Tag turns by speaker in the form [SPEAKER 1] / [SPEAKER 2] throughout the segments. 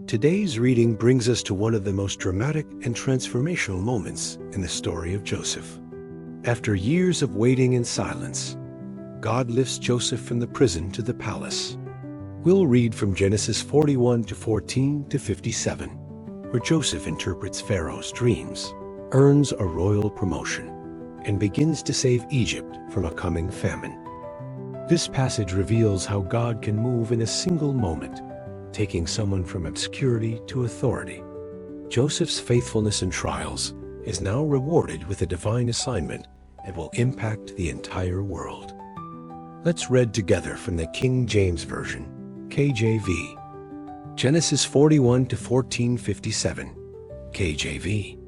[SPEAKER 1] Today's reading brings us to one of the most dramatic and transformational moments in the story of Joseph. After years of waiting in silence, God lifts Joseph from the prison to the palace. We'll read from Genesis 41 to 14 to 57, where Joseph interprets Pharaoh's dreams, earns a royal promotion, and begins to save Egypt from a coming famine. This passage reveals how God can move in a single moment, taking someone from obscurity to authority. Joseph's faithfulness in trials is now rewarded with a divine assignment that will impact the entire world. Let's read together from the King James Version, KJV. Genesis 41 to 14:57, KJV.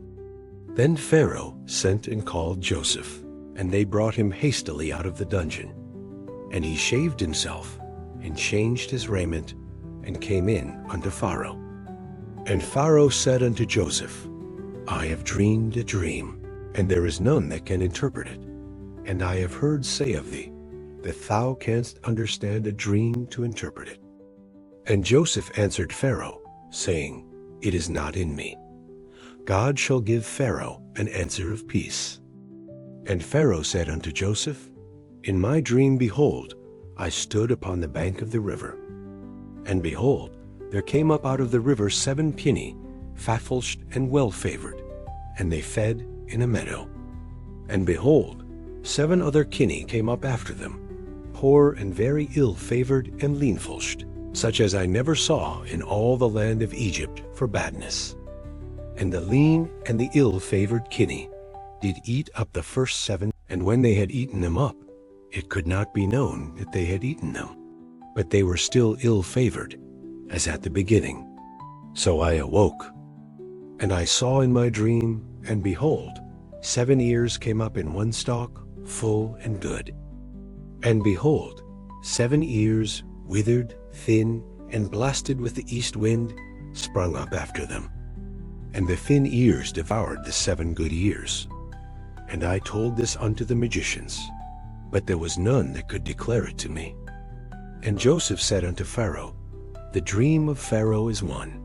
[SPEAKER 1] Then Pharaoh sent and called Joseph, and they brought him hastily out of the dungeon. And he shaved himself, and changed his raiment, and came in unto Pharaoh. And Pharaoh said unto Joseph, I have dreamed a dream, and there is none that can interpret it. And I have heard say of thee, that thou canst understand a dream to interpret it. And Joseph answered Pharaoh, saying, It is not in me. God shall give Pharaoh an answer of peace. And Pharaoh said unto Joseph, In my dream, behold, I stood upon the bank of the river. And behold, there came up out of the river 7 pinnae, fatfulshed and well-favored, and they fed in a meadow. And behold, 7 other kinnae came up after them, poor and very ill-favored and leanfulshed, such as I never saw in all the land of Egypt for badness. And the lean and the ill-favored kinnae did eat up the first 7, and when they had eaten them up, it could not be known that they had eaten them. But they were still ill-favored, as at the beginning. So I awoke, and I saw in my dream, and behold, 7 ears came up in one stalk, full and good. And behold, 7 ears, withered, thin, and blasted with the east wind, sprung up after them. And the thin ears devoured the 7 good ears. And I told this unto the magicians, but there was none that could declare it to me. And Joseph said unto Pharaoh, The dream of Pharaoh is one.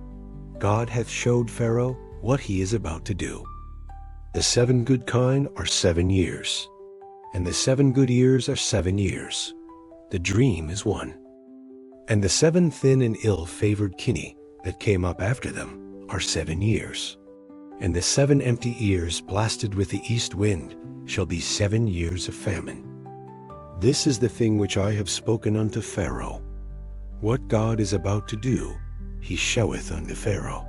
[SPEAKER 1] God hath showed Pharaoh what he is about to do. The 7 good kine are 7 years, and the 7 good ears are 7 years. The dream is one. And the 7 thin and ill-favored kinnae that came up after them are 7 years. And the 7 empty ears blasted with the east wind shall be 7 years of famine. This is the thing which I have spoken unto Pharaoh. What God is about to do, he sheweth unto Pharaoh.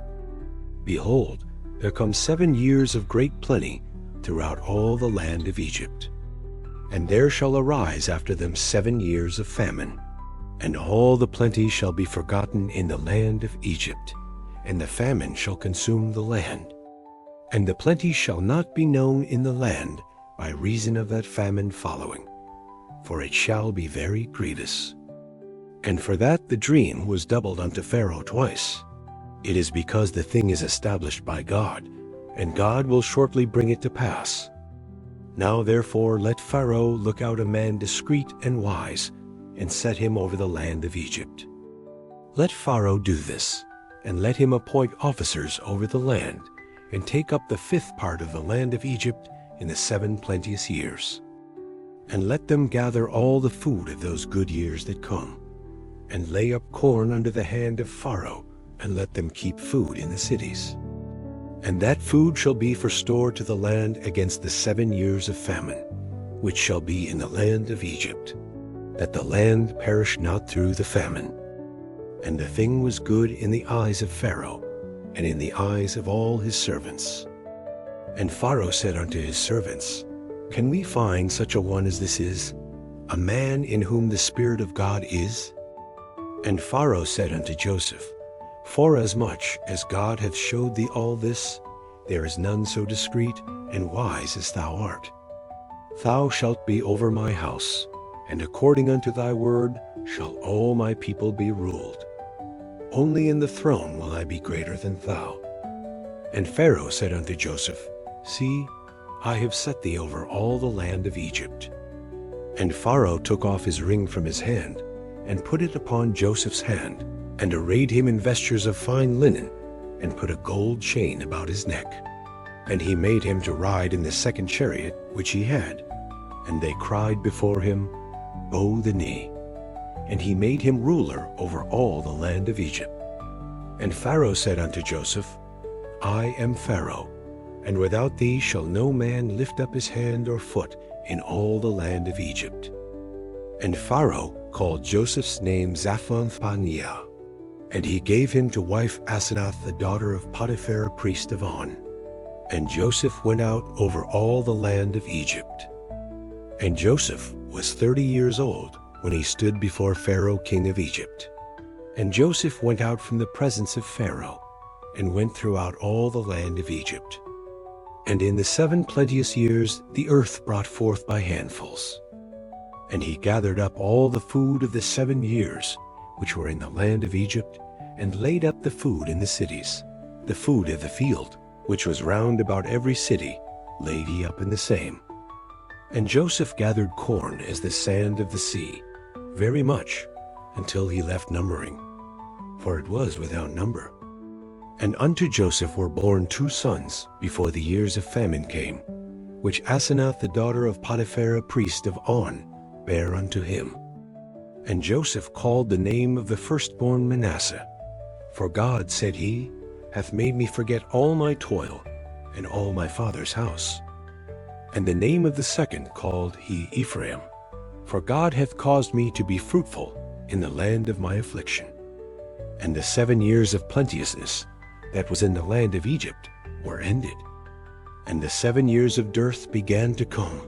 [SPEAKER 1] Behold, there come 7 years of great plenty throughout all the land of Egypt. And there shall arise after them 7 years of famine, and all the plenty shall be forgotten in the land of Egypt, and the famine shall consume the land. And the plenty shall not be known in the land by reason of that famine following, for it shall be very grievous. And for that the dream was doubled unto Pharaoh twice. It is because the thing is established by God, and God will shortly bring it to pass. Now therefore let Pharaoh look out a man discreet and wise, and set him over the land of Egypt. Let Pharaoh do this, and let him appoint officers over the land, and take up the 5th part of the land of Egypt in the 7 plenteous years. And let them gather all the food of those good years that come, and lay up corn under the hand of Pharaoh, and let them keep food in the cities. And that food shall be for store to the land against the 7 years of famine, which shall be in the land of Egypt, that the land perish not through the famine. And the thing was good in the eyes of Pharaoh, and in the eyes of all his servants. And Pharaoh said unto his servants, Can we find such a one as this is, a man in whom the Spirit of God is? And Pharaoh said unto Joseph, Forasmuch as God hath showed thee all this, there is none so discreet and wise as thou art. Thou shalt be over my house, and according unto thy word shall all my people be ruled. Only in the throne will I be greater than thou. And Pharaoh said unto Joseph, See, I have set thee over all the land of Egypt. And Pharaoh took off his ring from his hand, and put it upon Joseph's hand, and arrayed him in vestures of fine linen, and put a gold chain about his neck. And he made him to ride in the second chariot which he had. And they cried before him, Bow the knee. And he made him ruler over all the land of Egypt. And Pharaoh said unto Joseph, I am Pharaoh, and without thee shall no man lift up his hand or foot in all the land of Egypt. And Pharaoh called Joseph's name Zaphnath-Paaneah, and he gave him to wife Asenath, the daughter of Potiphar, priest of On. And Joseph went out over all the land of Egypt. And Joseph was 30 years old when he stood before Pharaoh king of Egypt. And Joseph went out from the presence of Pharaoh, and went throughout all the land of Egypt. And in the 7 plenteous years the earth brought forth by handfuls. And he gathered up all the food of the 7 years which were in the land of Egypt, and laid up the food in the cities. The food of the field, which was round about every city, laid he up in the same. And Joseph gathered corn as the sand of the sea, very much, until he left numbering, for it was without number. And unto Joseph were born 2 sons before the years of famine came, which Asenath the daughter of Potiphar priest of On bare unto him. And Joseph called the name of the firstborn Manasseh, for God, said he, hath made me forget all my toil, and all my father's house. And the name of the second called he Ephraim, for God hath caused me to be fruitful in the land of my affliction. And the 7 years of plenteousness that was in the land of Egypt were ended. And the 7 years of dearth began to come,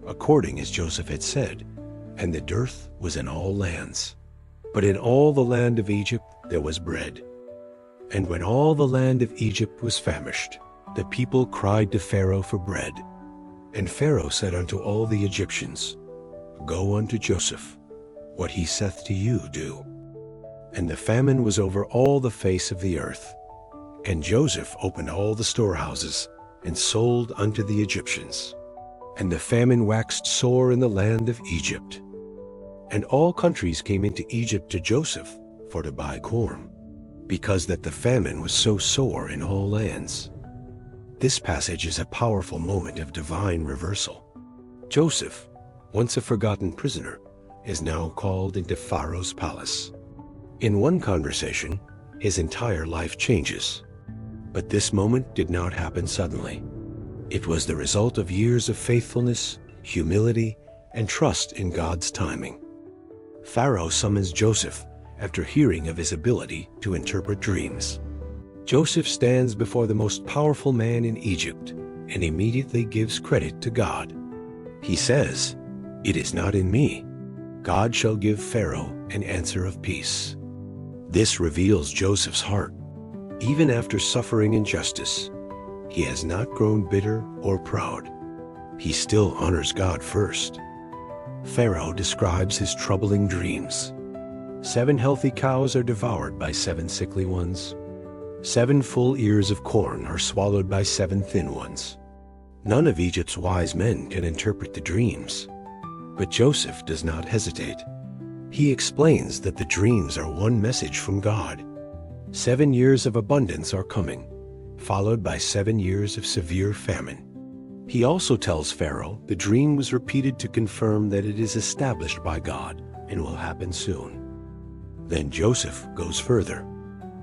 [SPEAKER 1] according as Joseph had said, and the dearth was in all lands. But in all the land of Egypt there was bread. And when all the land of Egypt was famished, the people cried to Pharaoh for bread. And Pharaoh said unto all the Egyptians, Go unto Joseph, what he saith to you do. And the famine was over all the face of the earth. And Joseph opened all the storehouses, and sold unto the Egyptians. And the famine waxed sore in the land of Egypt. And all countries came into Egypt to Joseph for to buy corn, because that the famine was so sore in all lands. This passage is a powerful moment of divine reversal. Joseph, once a forgotten prisoner, is now called into Pharaoh's palace. In one conversation, his entire life changes. But this moment did not happen suddenly. It was the result of years of faithfulness, humility, and trust in God's timing. Pharaoh summons Joseph after hearing of his ability to interpret dreams. Joseph stands before the most powerful man in Egypt and immediately gives credit to God. He says, It is not in me. God shall give Pharaoh an answer of peace. This reveals Joseph's heart. Even after suffering injustice, he has not grown bitter or proud. He still honors God first. Pharaoh describes his troubling dreams. 7 healthy cows are devoured by 7 sickly ones. 7 full ears of corn are swallowed by 7 thin ones. None of Egypt's wise men can interpret the dreams. But Joseph does not hesitate. He explains that the dreams are one message from God. 7 years of abundance are coming, followed by 7 years of severe famine. He also tells Pharaoh the dream was repeated to confirm that it is established by God and will happen soon. Then Joseph goes further.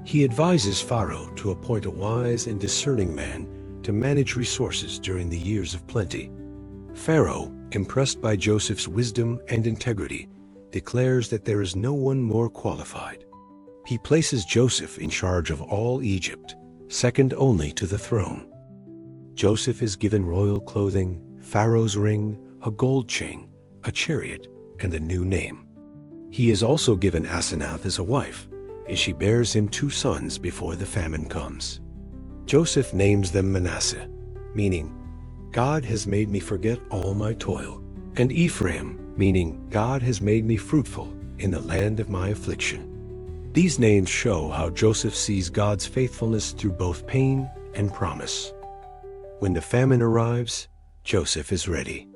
[SPEAKER 1] He advises Pharaoh to appoint a wise and discerning man to manage resources during the years of plenty. Pharaoh, impressed by Joseph's wisdom and integrity, declares that there is no one more qualified. He places Joseph in charge of all Egypt, second only to the throne. Joseph is given royal clothing, Pharaoh's ring, a gold chain, a chariot, and a new name. He is also given Asenath as a wife, and she bears him 2 sons before the famine comes. Joseph names them Manasseh, meaning, God has made me forget all my toil, and Ephraim, meaning, God has made me fruitful in the land of my affliction. These names show how Joseph sees God's faithfulness through both pain and promise. When the famine arrives, Joseph is ready.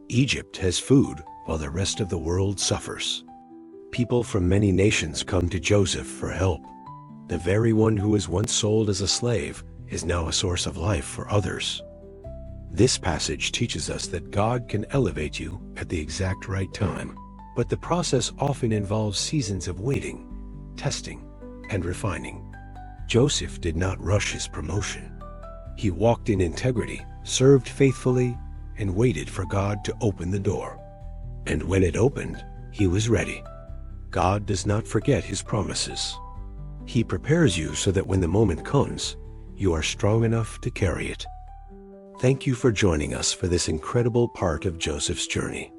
[SPEAKER 1] Egypt has food while the rest of the world suffers. People from many nations come to Joseph for help. The very one who was once sold as a slave is now a source of life for others. This passage teaches us that God can elevate you at the exact right time, but the process often involves seasons of waiting, testing, and refining. Joseph did not rush his promotion. He walked in integrity, served faithfully, and waited for God to open the door. And when it opened, he was ready. God does not forget his promises. He prepares you so that when the moment comes, you are strong enough to carry it. Thank you for joining us for this incredible part of Joseph's journey.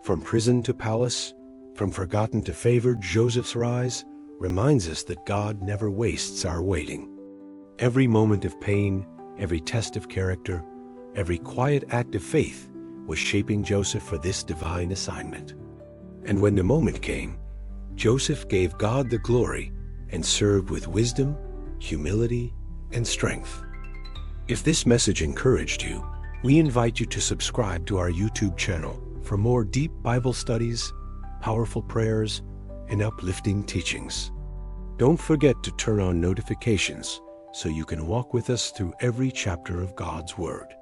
[SPEAKER 1] From prison to palace, from forgotten to favored, Joseph's rise reminds us that God never wastes our waiting. Every moment of pain, every test of character, every quiet act of faith was shaping Joseph for this divine assignment. And when the moment came, Joseph gave God the glory and served with wisdom, humility, and strength. If this message encouraged you, we invite you to subscribe to our YouTube channel for more deep Bible studies, powerful prayers, and uplifting teachings. Don't forget to turn on notifications so you can walk with us through every chapter of God's Word.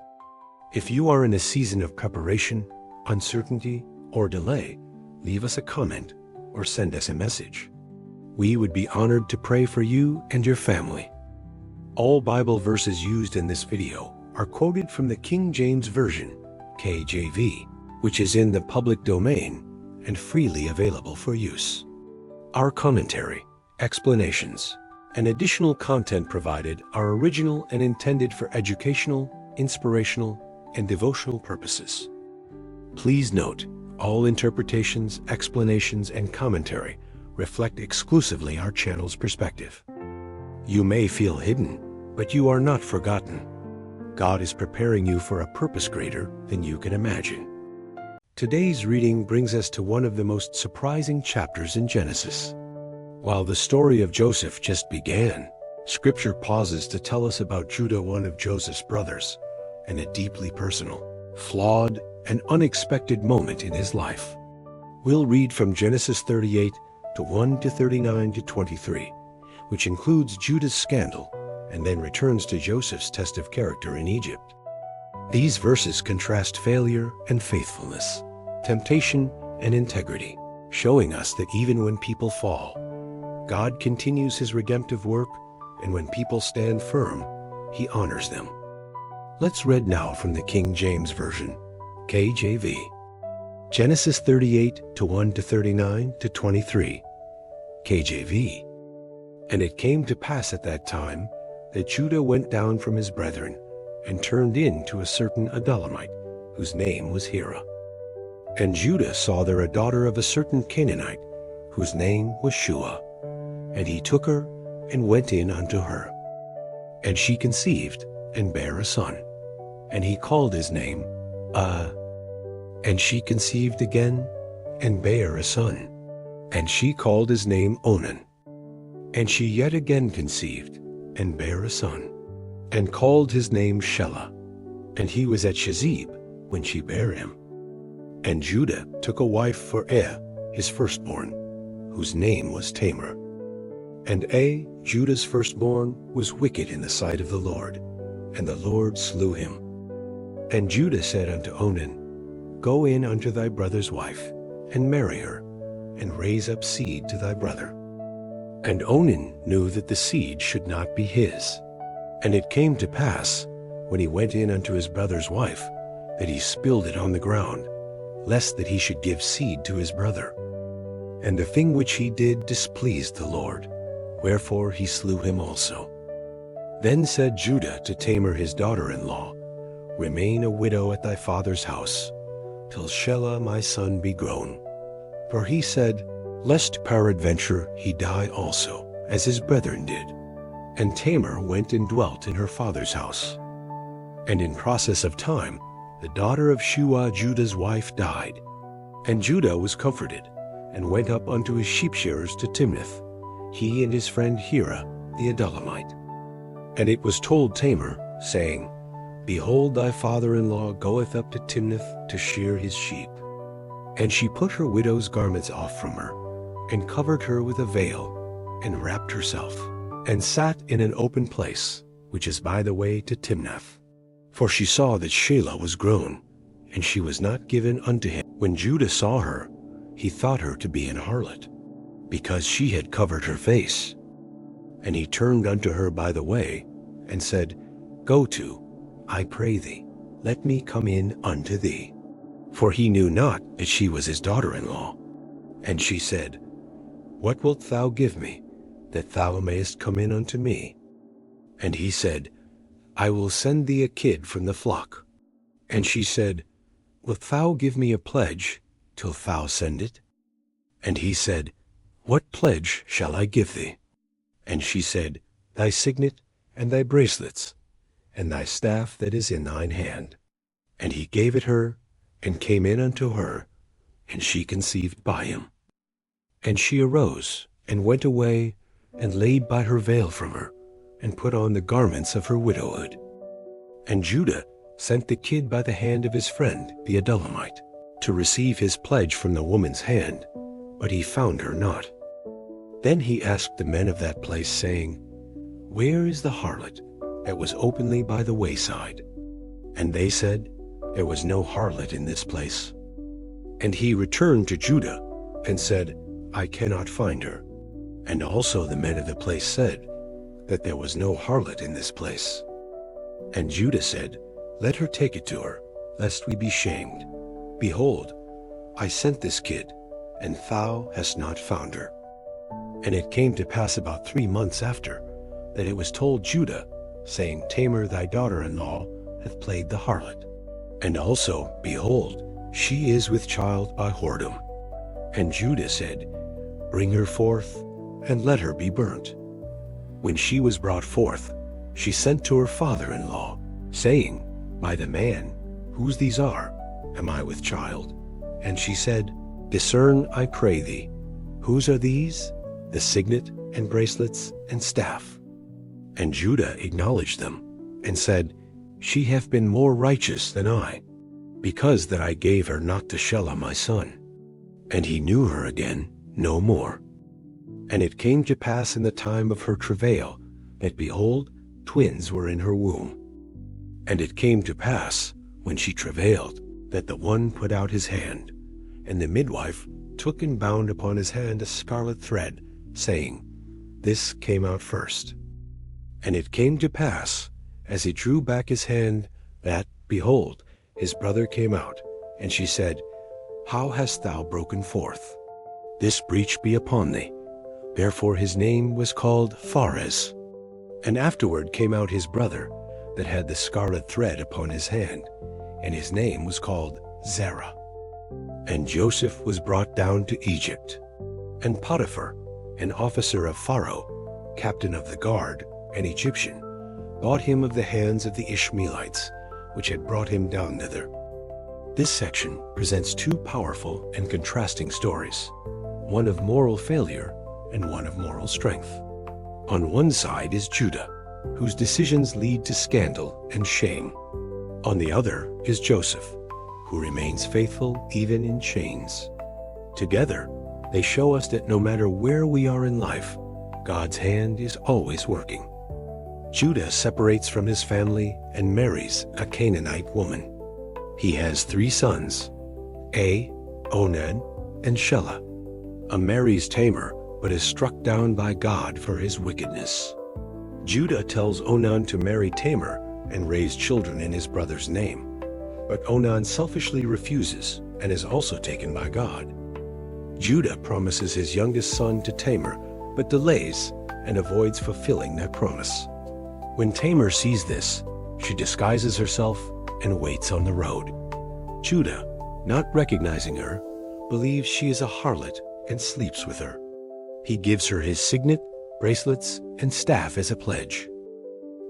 [SPEAKER 1] If you are in a season of preparation, uncertainty, or delay, leave us a comment or send us a message. We would be honored to pray for you and your family. All Bible verses used in this video are quoted from the King James Version, KJV, which is in the public domain and freely available for use. Our commentary, explanations, and additional content provided are original and intended for educational, inspirational, and devotional purposes. Please note, all interpretations, explanations, and commentary reflect exclusively our channel's perspective. You may feel hidden, but you are not forgotten. God is preparing you for a purpose greater than you can imagine. Today's reading brings us to one of the most surprising chapters in Genesis. While the story of Joseph just began, Scripture pauses to tell us about Judah, one of Joseph's brothers, and a deeply personal, flawed, and unexpected moment in his life. We'll read from Genesis 38 to 1 to 39 to 23, which includes Judah's scandal and then returns to Joseph's test of character in Egypt. These verses contrast failure and faithfulness, temptation and integrity, showing us that even when people fall, God continues his redemptive work, and when people stand firm, he honors them. Let's read now from the King James Version, KJV. Genesis 38 to 1 to 39 to 23, KJV. And it came to pass at that time that Judah went down from his brethren and turned in to a certain Adullamite, whose name was Hira. And Judah saw there a daughter of a certain Canaanite, whose name was Shua. And he took her and went in unto her. And she conceived and bare a son. And he called his name And she conceived again and bare a son. And she called his name Onan. And she yet again conceived and bare a son, and called his name Shelah. And he was at Shezib when she bare him. And Judah took a wife for his firstborn, whose name was Tamar. And Judah's firstborn, was wicked in the sight of the Lord, and the Lord slew him. And Judah said unto Onan, Go in unto thy brother's wife, and marry her, and raise up seed to thy brother. And Onan knew that the seed should not be his. And it came to pass, when he went in unto his brother's wife, that he spilled it on the ground, lest that he should give seed to his brother. And the thing which he did displeased the Lord, wherefore he slew him also. Then said Judah to Tamar his daughter-in-law, Remain a widow at thy father's house, till Shelah my son be grown. For he said, Lest peradventure he die also, as his brethren did. And Tamar went and dwelt in her father's house. And in process of time, the daughter of Shua Judah's wife died. And Judah was comforted, and went up unto his sheep-shearers to Timnath, he and his friend Hira the Adullamite. And it was told Tamar, saying, Behold, thy father-in-law goeth up to Timnath to shear his sheep. And she put her widow's garments off from her, and covered her with a veil, and wrapped herself, and sat in an open place, which is by the way to Timnath. For she saw that Shelah was grown, and she was not given unto him. When Judah saw her, he thought her to be an harlot, because she had covered her face. And he turned unto her by the way, and said, Go to, I pray thee, let me come in unto thee. For he knew not that she was his daughter-in-law. And she said, What wilt thou give me, that thou mayest come in unto me? And he said, I will send thee a kid from the flock. And she said, Wilt thou give me a pledge till thou send it? And he said, What pledge shall I give thee? And she said, Thy signet and thy bracelets, and thy staff that is in thine hand. And he gave it her, and came in unto her, and she conceived by him. And she arose, and went away, and laid by her veil from her, and put on the garments of her widowhood. And Judah sent the kid by the hand of his friend the Adullamite, to receive his pledge from the woman's hand, but he found her not. Then he asked the men of that place, saying, Where is the harlot that was openly by the wayside? And they said, There was no harlot in this place. And he returned to Judah, and said, I cannot find her. And also the men of the place said, that there was no harlot in this place. And Judah said, Let her take it to her, lest we be shamed. Behold, I sent this kid, and thou hast not found her. And it came to pass about 3 months after, that it was told Judah, saying, Tamar thy daughter-in-law hath played the harlot. And also, behold, she is with child by whoredom. And Judah said, Bring her forth, and let her be burnt. When she was brought forth, she sent to her father-in-law, saying, By the man, whose these are, am I with child? And she said, Discern, I pray thee, whose are these? The signet, and bracelets, and staff. And Judah acknowledged them, and said, She hath been more righteous than I, because that I gave her not to Shelah my son. And he knew her again no more. And it came to pass in the time of her travail, that behold, twins were in her womb. And it came to pass, when she travailed, that the one put out his hand, and the midwife took and bound upon his hand a scarlet thread, saying, This came out first. And it came to pass, as he drew back his hand, that, behold, his brother came out. And she said, How hast thou broken forth? This breach be upon thee. Therefore his name was called Pharez. And afterward came out his brother, that had the scarlet thread upon his hand, and his name was called Zerah. And Joseph was brought down to Egypt. And Potiphar, an officer of Pharaoh, captain of the guard, an Egyptian, bought him of the hands of the Ishmaelites, which had brought him down thither. This section presents two powerful and contrasting stories, one of moral failure and one of moral strength. On one side is Judah, whose decisions lead to scandal and shame. On the other is Joseph, who remains faithful even in chains. Together, they show us that no matter where we are in life, God's hand is always working. Judah separates from his family and marries a Canaanite woman. He has 3 sons, Onan, and Shelah. Marries Tamar, but is struck down by God for his wickedness. Judah tells Onan to marry Tamar and raise children in his brother's name, but Onan selfishly refuses and is also taken by God. Judah promises his youngest son to Tamar, but delays and avoids fulfilling that promise. When Tamar sees this, she disguises herself and waits on the road. Judah, not recognizing her, believes she is a harlot and sleeps with her. He gives her his signet, bracelets, and staff as a pledge.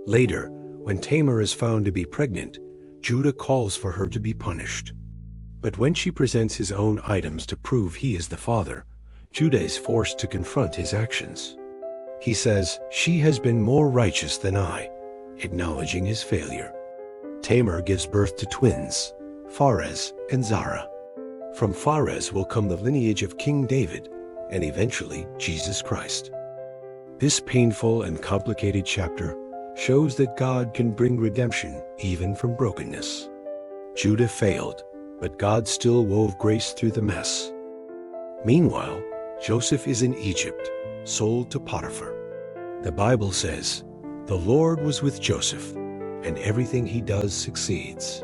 [SPEAKER 1] Later, when Tamar is found to be pregnant, Judah calls for her to be punished. But when she presents his own items to prove he is the father, Judah is forced to confront his actions. He says, She has been more righteous than I, acknowledging his failure. Tamar gives birth to twins, Pharez and Zara. From Pharez will come the lineage of King David, and eventually Jesus Christ. This painful and complicated chapter shows that God can bring redemption even from brokenness. Judah failed, but God still wove grace through the mess. Meanwhile, Joseph is in Egypt, sold to Potiphar. The Bible says, "The Lord was with Joseph, and everything he does succeeds."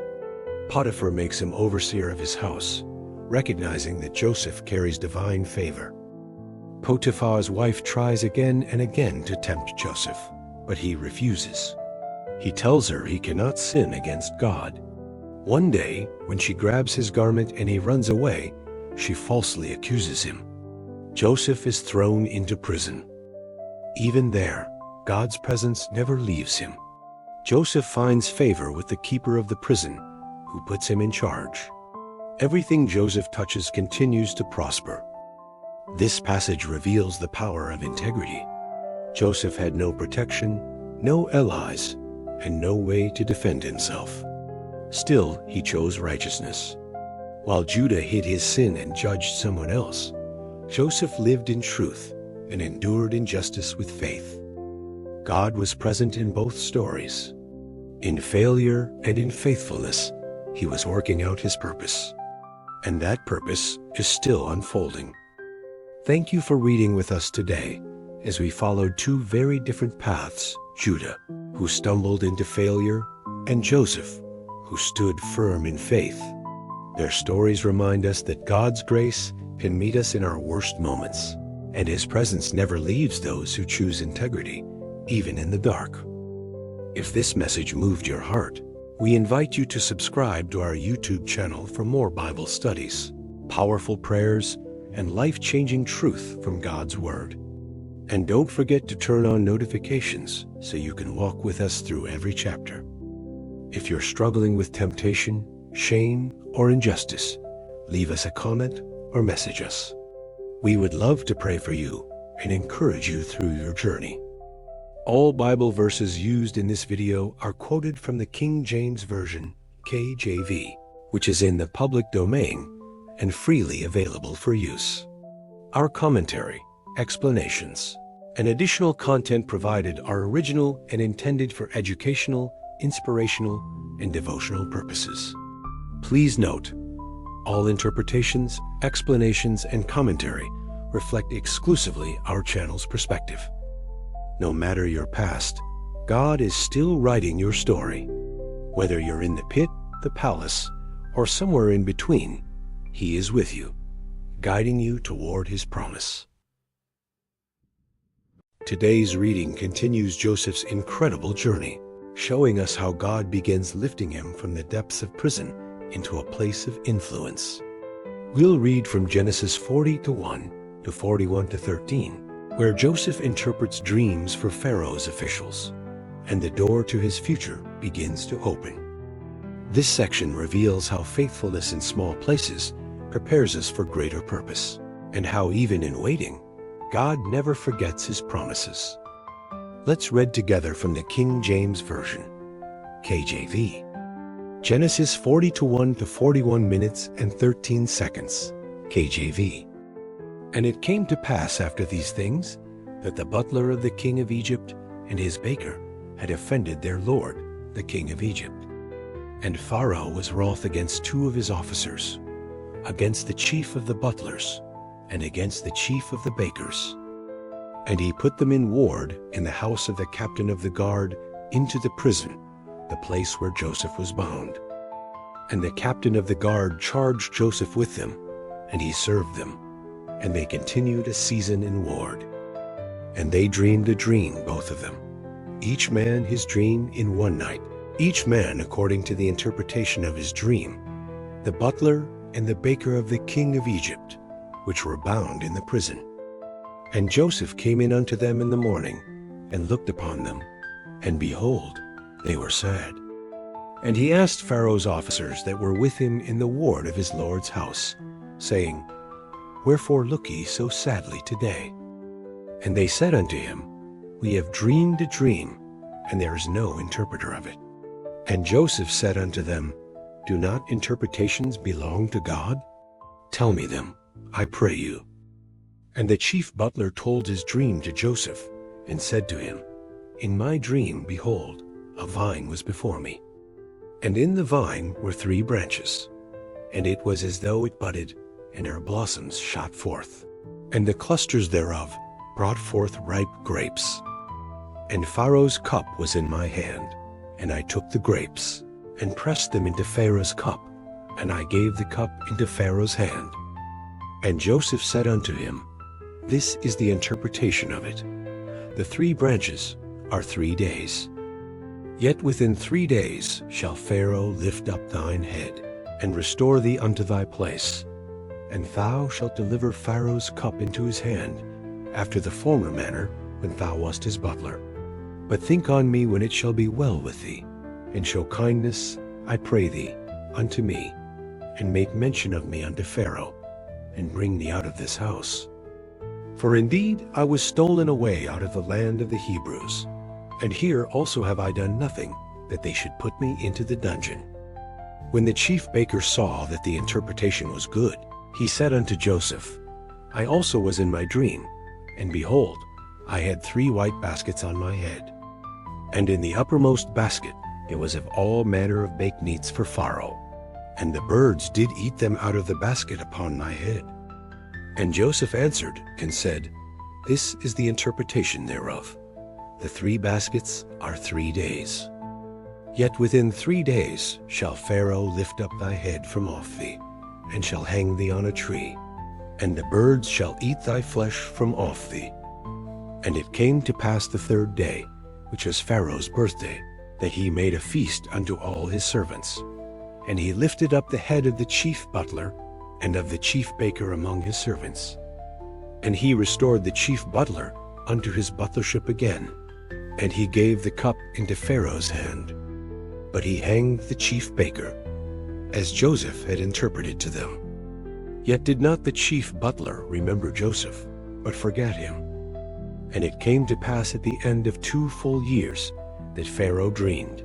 [SPEAKER 1] Potiphar makes him overseer of his house, recognizing that Joseph carries divine favor. Potiphar's wife tries again and again to tempt Joseph, but he refuses. He tells her he cannot sin against God. One day, when she grabs his garment and he runs away, she falsely accuses him. Joseph is thrown into prison. Even there, God's presence never leaves him. Joseph finds favor with the keeper of the prison, who puts him in charge. Everything Joseph touches continues to prosper. This passage reveals the power of integrity. Joseph had no protection, no allies, and no way to defend himself. Still, he chose righteousness. While Judah hid his sin and judged someone else, Joseph lived in truth and endured injustice with faith. God was present in both stories. In failure and in faithfulness, he was working out his purpose. And that purpose is still unfolding. Thank you for reading with us today as we followed two very different paths: Judah, who stumbled into failure, and Joseph, who stood firm in faith. Their stories remind us that God's grace can meet us in our worst moments, and His presence never leaves those who choose integrity, even in the dark. If this message moved your heart, we invite you to subscribe to our YouTube channel for more Bible studies, powerful prayers, and life-changing truth from God's Word. And don't forget to turn on notifications so you can walk with us through every chapter. If you're struggling with temptation, shame, or injustice, leave us a comment or message us. We would love to pray for you and encourage you through your journey. All Bible verses used in this video are quoted from the King James Version, KJV, which is in the public domain and freely available for use. Our commentary, explanations, and additional content provided are original and intended for educational, inspirational, and devotional purposes. Please note, all interpretations, explanations, and commentary reflect exclusively our channel's perspective. No matter your past, God is still writing your story. Whether you're in the pit, the palace, or somewhere in between, He is with you, guiding you toward His promise. Today's reading continues Joseph's incredible journey, showing us how God begins lifting him from the depths of prison into a place of influence. We'll read from Genesis 40:1 to 41-13, where Joseph interprets dreams for Pharaoh's officials, and the door to his future begins to open. This section reveals how faithfulness in small places prepares us for greater purpose, and how even in waiting, God never forgets His promises. Let's read together from the King James Version, KJV. Genesis 40:1 to 41 minutes and 13 seconds, KJV. And it came to pass after these things, that the butler of the king of Egypt and his baker had offended their lord, the king of Egypt. And Pharaoh was wroth against two of his officers, against the chief of the butlers, and against the chief of the bakers. And he put them in ward in the house of the captain of the guard into the prison, the place where Joseph was bound. And the captain of the guard charged Joseph with them, and he served them. And they continued a season in ward. And they dreamed a dream, both of them, each man his dream in one night, each man according to the interpretation of his dream, the butler and the baker of the king of Egypt, which were bound in the prison. And Joseph came in unto them in the morning, and looked upon them, and behold, they were sad. And he asked Pharaoh's officers that were with him in the ward of his lord's house, saying, Wherefore look ye so sadly today? And they said unto him, We have dreamed a dream, and there is no interpreter of it. And Joseph said unto them, Do not interpretations belong to God? Tell me them, I pray you. And the chief butler told his dream to Joseph, and said to him, In my dream, behold, a vine was before me. And in the vine were 3 branches, and it was as though it budded, and her blossoms shot forth. And the clusters thereof brought forth ripe grapes. And Pharaoh's cup was in my hand, and I took the grapes, and pressed them into Pharaoh's cup, and I gave the cup into Pharaoh's hand. And Joseph said unto him, This is the interpretation of it. The 3 branches are 3 days. Yet within 3 days shall Pharaoh lift up thine head, and restore thee unto thy place. And thou shalt deliver Pharaoh's cup into his hand, after the former manner, when thou wast his butler. But think on me when it shall be well with thee, and show kindness, I pray thee, unto me, and make mention of me unto Pharaoh, and bring me out of this house. For indeed I was stolen away out of the land of the Hebrews, and here also have I done nothing, that they should put me into the dungeon. When the chief baker saw that the interpretation was good, he said unto Joseph, I also was in my dream, and behold, I had 3 white baskets on my head. And in the uppermost basket it was of all manner of baked meats for Pharaoh, and the birds did eat them out of the basket upon my head. And Joseph answered and said, This is the interpretation thereof. The 3 baskets are 3 days. Yet within 3 days shall Pharaoh lift up thy head from off thee, and shall hang thee on a tree, and the birds shall eat thy flesh from off thee. And it came to pass the 3rd day, which was Pharaoh's birthday, that he made a feast unto all his servants. And he lifted up the head of the chief butler and of the chief baker among his servants. And he restored the chief butler unto his butlership again, and he gave the cup into Pharaoh's hand. But he hanged the chief baker, as Joseph had interpreted to them. Yet did not the chief butler remember Joseph, but forgat him. And it came to pass at the end of 2 full years that Pharaoh dreamed,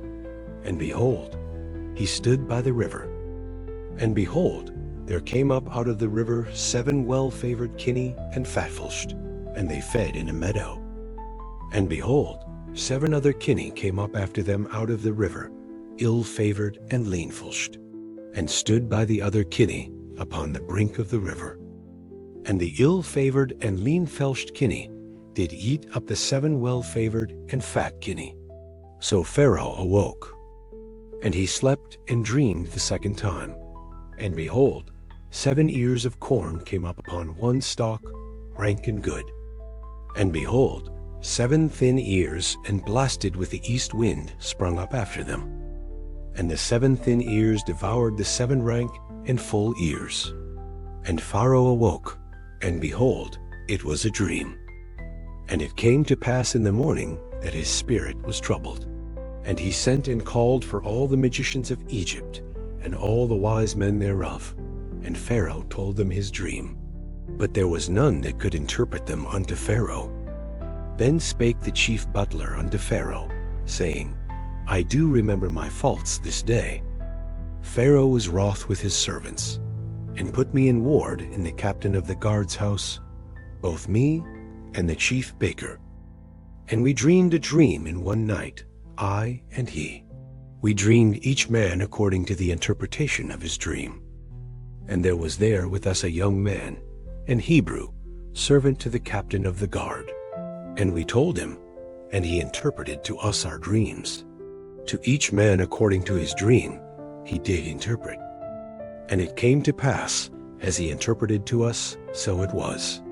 [SPEAKER 1] and behold, he stood by the river. And behold, there came up out of the river 7 well-favored kine and fatfulshed, and they fed in a meadow. And behold, 7 other kine came up after them out of the river, ill-favored and leanfulshed, and stood by the other kine upon the brink of the river. And the ill-favored and lean-felshed kine did eat up the 7 well-favored and fat kine. So Pharaoh awoke, and he slept and dreamed the 2nd time. And behold, 7 ears of corn came up upon one stalk, rank and good. And behold, 7 thin ears and blasted with the east wind sprung up after them. And the 7 thin ears devoured the 7 rank and full ears. And Pharaoh awoke, and behold, it was a dream. And it came to pass in the morning that his spirit was troubled. And he sent and called for all the magicians of Egypt, and all the wise men thereof. And Pharaoh told them his dream. But there was none that could interpret them unto Pharaoh. Then spake the chief butler unto Pharaoh, saying, I do remember my faults this day. Pharaoh was wroth with his servants, and put me in ward in the captain of the guard's house, both me and the chief baker. And we dreamed a dream in one night, I and he. We dreamed each man according to the interpretation of his dream. And there was there with us a young man, an Hebrew, servant to the captain of the guard. And we told him, and he interpreted to us our dreams. To each man according to his dream he did interpret. And it came to pass, as he interpreted to us, so it was.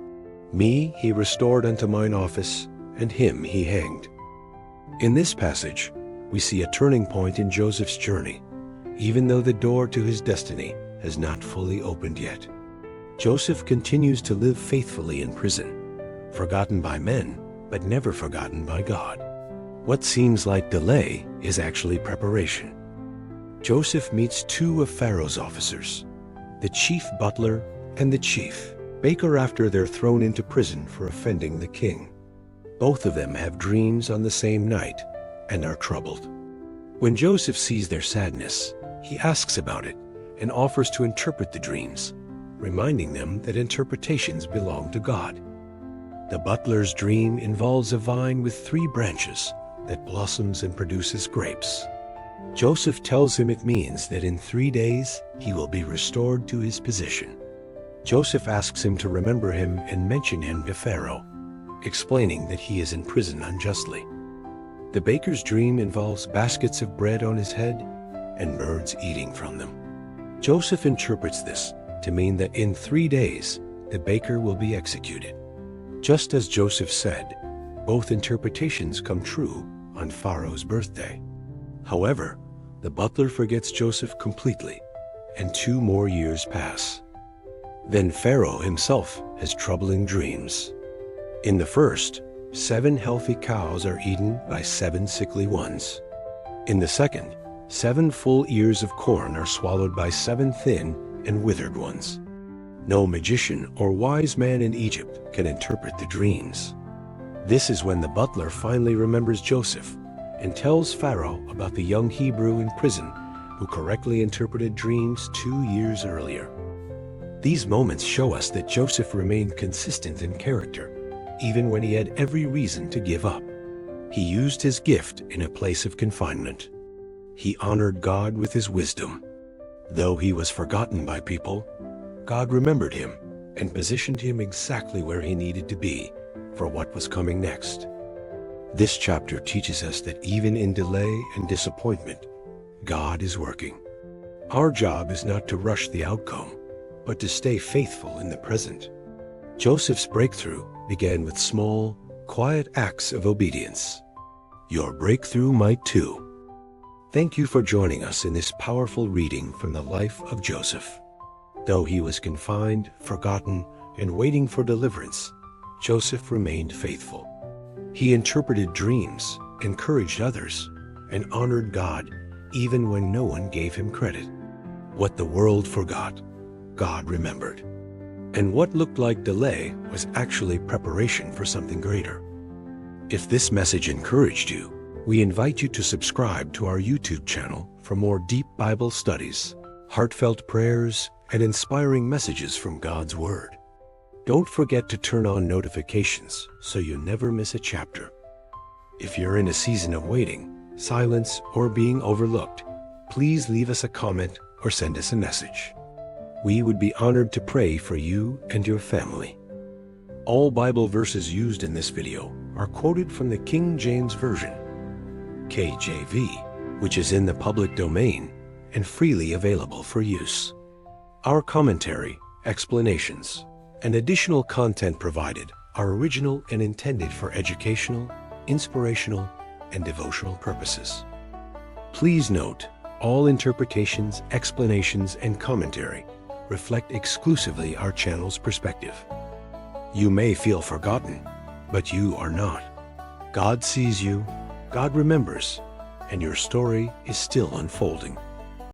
[SPEAKER 1] Me he restored unto mine office, and him he hanged. In this passage, we see a turning point in Joseph's journey, even though the door to his destiny has not fully opened yet. Joseph continues to live faithfully in prison, forgotten by men, but never forgotten by God. What seems like delay is actually preparation. Joseph meets 2 of Pharaoh's officers, the chief butler and the chief baker, after they're thrown into prison for offending the king. Both of them have dreams on the same night and are troubled. When Joseph sees their sadness, he asks about it and offers to interpret the dreams, reminding them that interpretations belong to God. The butler's dream involves a vine with 3 branches that blossoms and produces grapes. Joseph tells him it means that in 3 days he will be restored to his position. Joseph asks him to remember him and mention him to Pharaoh, explaining that he is in prison unjustly. The baker's dream involves baskets of bread on his head and birds eating from them. Joseph interprets this to mean that in 3 days the baker will be executed. Just as Joseph said, both interpretations come true on Pharaoh's birthday. However, the butler forgets Joseph completely, and 2 more years pass. Then Pharaoh himself has troubling dreams. In the first, 7 healthy cows are eaten by 7 sickly ones. In the second, 7 full ears of corn are swallowed by 7 thin and withered ones. No magician or wise man in Egypt can interpret the dreams. This is when the butler finally remembers Joseph and tells Pharaoh about the young Hebrew in prison who correctly interpreted dreams 2 years earlier. These moments show us that Joseph remained consistent in character, even when he had every reason to give up. He used his gift in a place of confinement. He honored God with his wisdom. Though he was forgotten by people, God remembered him and positioned him exactly where he needed to be for what was coming next. This chapter teaches us that even in delay and disappointment, God is working. Our job is not to rush the outcome, but to stay faithful in the present. Joseph's breakthrough began with small, quiet acts of obedience. Your breakthrough might too. Thank you for joining us in this powerful reading from the life of Joseph. Though he was confined, forgotten, and waiting for deliverance, Joseph remained faithful. He interpreted dreams, encouraged others, and honored God even when no one gave him credit. What the world forgot, God remembered. And what looked like delay was actually preparation for something greater. If this message encouraged you, we invite you to subscribe to our YouTube channel for more deep Bible studies, heartfelt prayers, and inspiring messages from God's Word. Don't forget to turn on notifications so you never miss a chapter. If you're in a season of waiting, silence, or being overlooked, please leave us a comment or send us a message. We would be honored to pray for you and your family. All Bible verses used in this video are quoted from the King James Version, KJV, which is in the public domain and freely available for use. Our commentary, explanations, and additional content provided are original and intended for educational, inspirational, and devotional purposes. Please note, all interpretations, explanations, and commentary reflect exclusively our channel's perspective. You may feel forgotten, but you are not. God sees you, God remembers, and your story is still unfolding.